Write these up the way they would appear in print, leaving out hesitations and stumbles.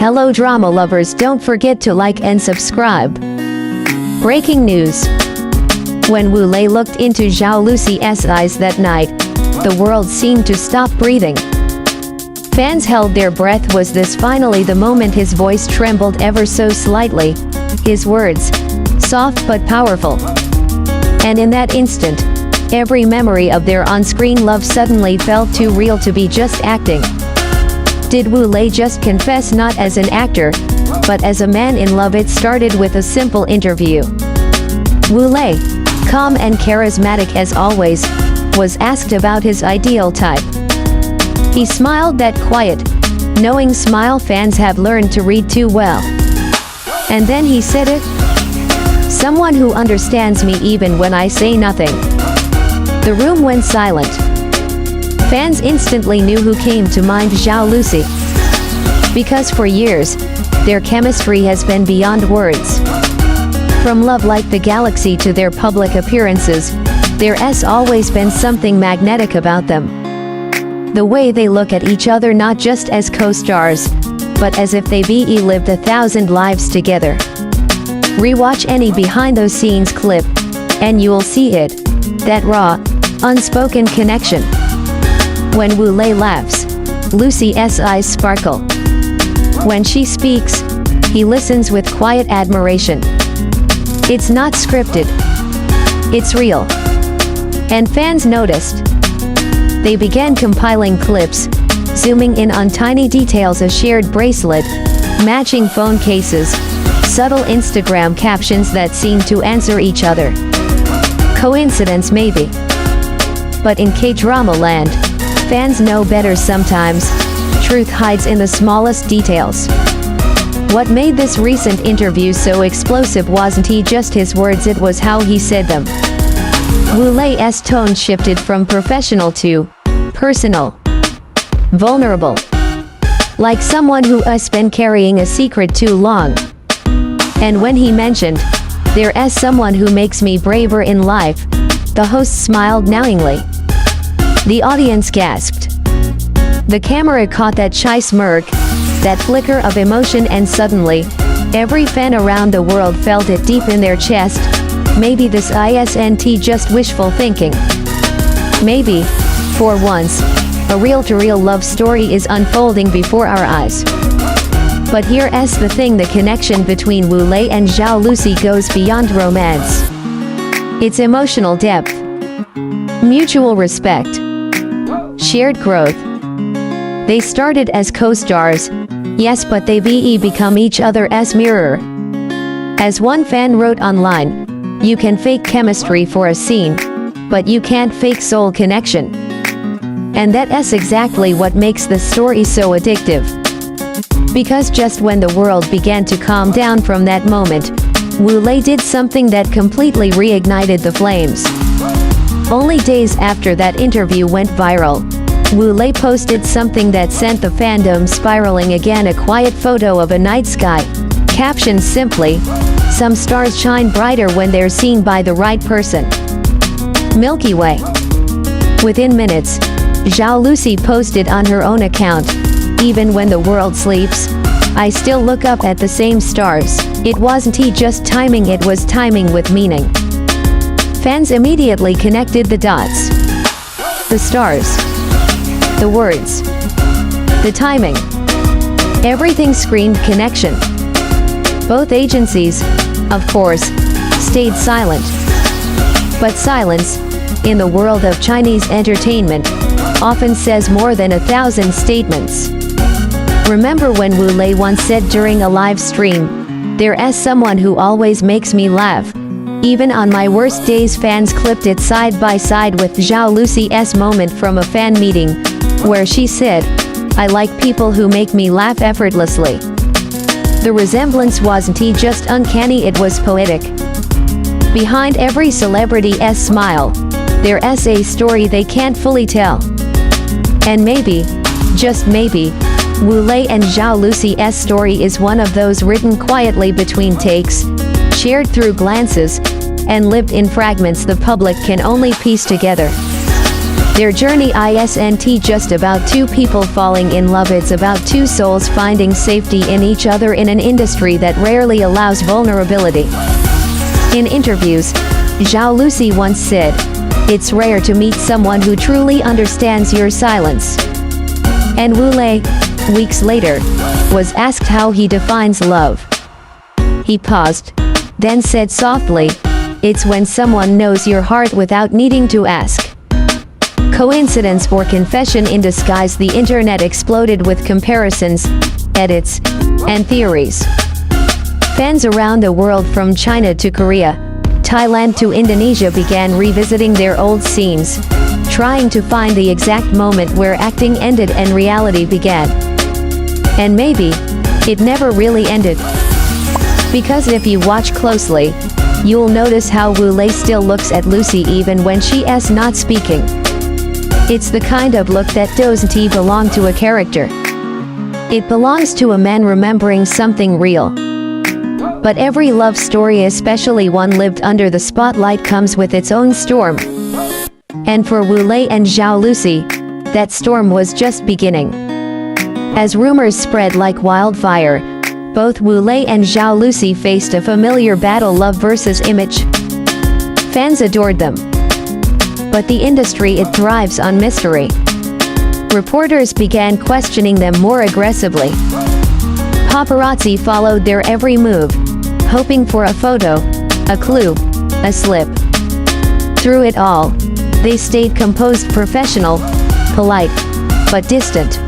Hello drama lovers, don't forget to like and subscribe. Breaking news. When Wu Lei looked into Zhao Lusi's eyes that night, the world seemed to stop breathing. Fans held their breath. Was this finally the moment? His voice trembled ever so slightly, his words soft but powerful. And in that instant, every memory of their on-screen love suddenly felt too real to be just acting. Did Wu Lei just confess, not as an actor, but as a man in love? It started with a simple interview. Wu Lei, calm and charismatic as always, was asked about his ideal type. He smiled, that quiet, knowing smile fans have learned to read too well. And then he said it. Someone who understands me even when I say nothing. The room went silent. Fans instantly knew who came to mind: Zhao Lusi. Because for years, their chemistry has been beyond words. From Love Like the Galaxy to their public appearances, there's always been something magnetic about them. The way they look at each other, not just as co-stars, but as if they lived 1,000 lives together. Rewatch any behind-the-scenes clip, and you'll see it. That raw, unspoken connection. When Wu Lei laughs, Lucy's eyes sparkle. When she speaks, he listens with quiet admiration. It's not scripted. It's real. And fans noticed. They began compiling clips, zooming in on tiny details: a shared bracelet, matching phone cases, subtle Instagram captions that seemed to answer each other. Coincidence, maybe. But in K-drama land, fans know better sometimes. Truth hides in the smallest details. What made this recent interview so explosive wasn't just his words, it was how he said them. Wu Lei's tone shifted from professional to personal, vulnerable. Like someone who has been carrying a secret too long. And when he mentioned, "There's someone who makes me braver in life," the host smiled knowingly. The audience gasped. The camera caught that shy smirk, that flicker of emotion, and suddenly, every fan around the world felt it deep in their chest. Maybe this isn't just wishful thinking. Maybe, for once, a real-to-real love story is unfolding before our eyes. But here's the thing: the connection between Wu Lei and Zhao Lusi goes beyond romance. It's emotional depth, mutual respect, shared growth. They started as co-stars, yes, but they become each other's mirror. As one fan wrote online, "You can fake chemistry for a scene, but you can't fake soul connection." And that's exactly what makes the story so addictive. Because just when the world began to calm down from that moment, Wu Lei did something that completely reignited the flames. Only days after that interview went viral, Wu Lei posted something that sent the fandom spiraling again: a quiet photo of a night sky, captioned simply, "Some stars shine brighter when they're seen by the right person. Milky Way." Within minutes, Zhao Lusi posted on her own account, "Even when the world sleeps, I still look up at the same stars." It wasn't just timing, it was timing with meaning. Fans immediately connected the dots. The stars, the words, the timing. Everything screamed connection. Both agencies, of course, stayed silent. But silence, in the world of Chinese entertainment, often says more than 1,000 statements. Remember when Wu Lei once said during a live stream, "There's someone who always makes me laugh, even on my worst days." Fans clipped it side by side with Zhao Lusi's moment from a fan meeting, where she said, "I like people who make me laugh effortlessly." The resemblance wasn't just uncanny, it was poetic. Behind every celebrity's smile, there's a story they can't fully tell. And maybe, just maybe, Wu Lei and Zhao Lusi's story is one of those written quietly between takes, shared through glances, and lived in fragments the public can only piece together. Their journey isn't just about two people falling in love, it's about two souls finding safety in each other in an industry that rarely allows vulnerability. In interviews, Zhao Lusi once said, "It's rare to meet someone who truly understands your silence." And Wu Lei, weeks later, was asked how he defines love. He paused, then said softly, "It's when someone knows your heart without needing to ask." Coincidence or confession in disguise? The internet exploded with comparisons, edits, and theories. Fans around the world from China to Korea, Thailand to Indonesia began revisiting their old scenes, trying to find the exact moment where acting ended and reality began. And maybe it never really ended. Because if you watch closely, you'll notice how Wu Lei still looks at Lucy even when she's not speaking. It's the kind of look that doesn't belong to a character. It belongs to a man remembering something real. But every love story, especially one lived under the spotlight, comes with its own storm. And for Wu Lei and Zhao Lusi, that storm was just beginning. As rumors spread like wildfire, both Wu Lei and Zhao Lusi faced a familiar battle: love versus image. Fans adored them. But the industry, it thrives on mystery. Reporters began questioning them more aggressively. Paparazzi followed their every move, hoping for a photo, a clue, a slip. Through it all, they stayed composed, professional, polite, but distant.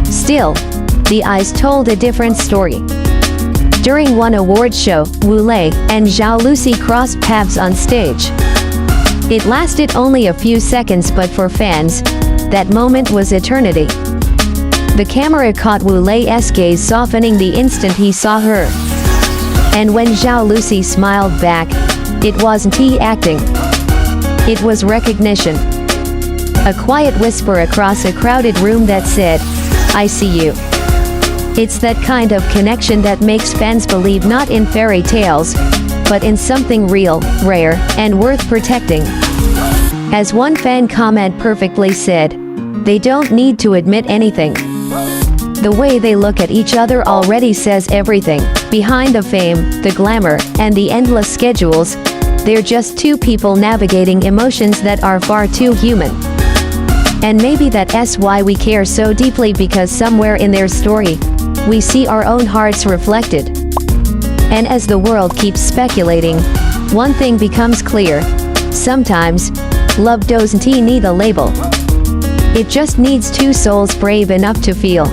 Still, the eyes told a different story. During one award show, Wu Lei and Zhao Lusi crossed paths on stage. It lasted only a few seconds, but for fans, that moment was eternity. The camera caught Wu Lei's gaze softening the instant he saw her. And when Zhao Lusi smiled back, it wasn't acting. It was recognition. A quiet whisper across a crowded room that said, "I see you." It's that kind of connection that makes fans believe not in fairy tales, but in something real, rare, and worth protecting. As one fan comment perfectly said, "They don't need to admit anything. The way they look at each other already says everything. Behind the fame, the glamour, and the endless schedules, they're just two people navigating emotions that are far too human." And maybe that's why we care so deeply, because somewhere in their story, we see our own hearts reflected. And as the world keeps speculating, one thing becomes clear: sometimes, love doesn't need a label. It just needs two souls brave enough to feel.